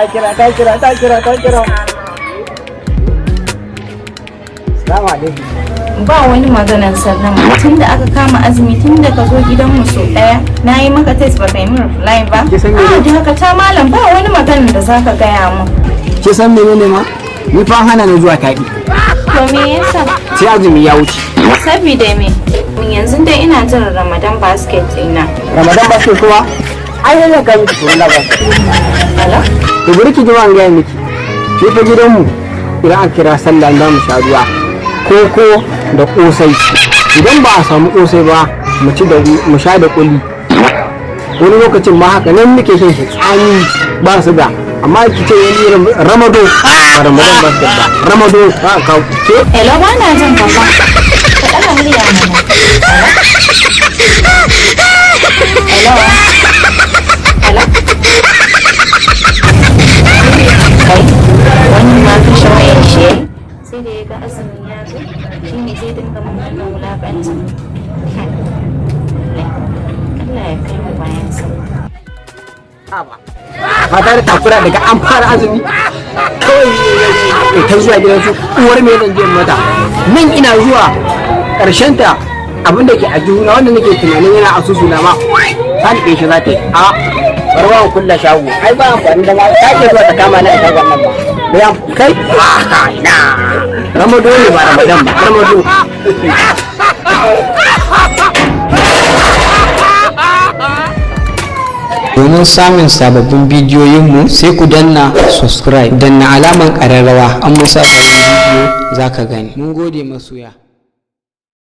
Ta kira. Salamu alaikum. Ba wani maganar sallama tun da aka kama azumi tun da ka zo gidanmu so daya na yi maka test ba kai min reply ba. Da haka ta malam ba wani maganar da zaka gaya min. Ke san menene ma? Ni fa hana ni zuwa taɗi. To me yasa? Sai azumi ya wuce. Sabida me? Yanzu dai ina jin Ramadan basket ina. Ramadan basket kuma? Ai yana ga miki to Allah ba. Ala? To bari ki ji wa ga miki. Ke fa gidanmu idan aka kira sallah za mu sha ruwa. Koko da kosai. Idan ba a samu kosai ba mu sha da kuli. Wani lokacin ma haka nan muke shan shi tsani ba su ga. Amma ki ce wani Ramado ba Ramadan basket ba. Ramado ba ka ke. Hello ba na jin ka ba. Ka ɗaga murya mana. Hello. Wani ma ka shawaye shi sai da ya ga azumin ya zo shi ne zai dinga mun wulaƙanci. Allah ya kai mu bayan sa. Ba tare da takura daga an fara azumi kawai ta zuwa gidan su uwar me zan je mata nan ina zuwa karshen ta abin da ke a juna wanda nake tunanin yana asusu na ma ta nike shi za ta yi a barwa kulla shago ai ba amfani da ma ta ke zuwa ta kama na a shagon nan ba bayan kai na ramado ne ba ramadan ba ramado. Domin samun sababbin bidiyoyinmu sai ku danna subscribe, danna alamar ƙararrawa an musa sabon bidiyo za ka gani. Mun gode masoya.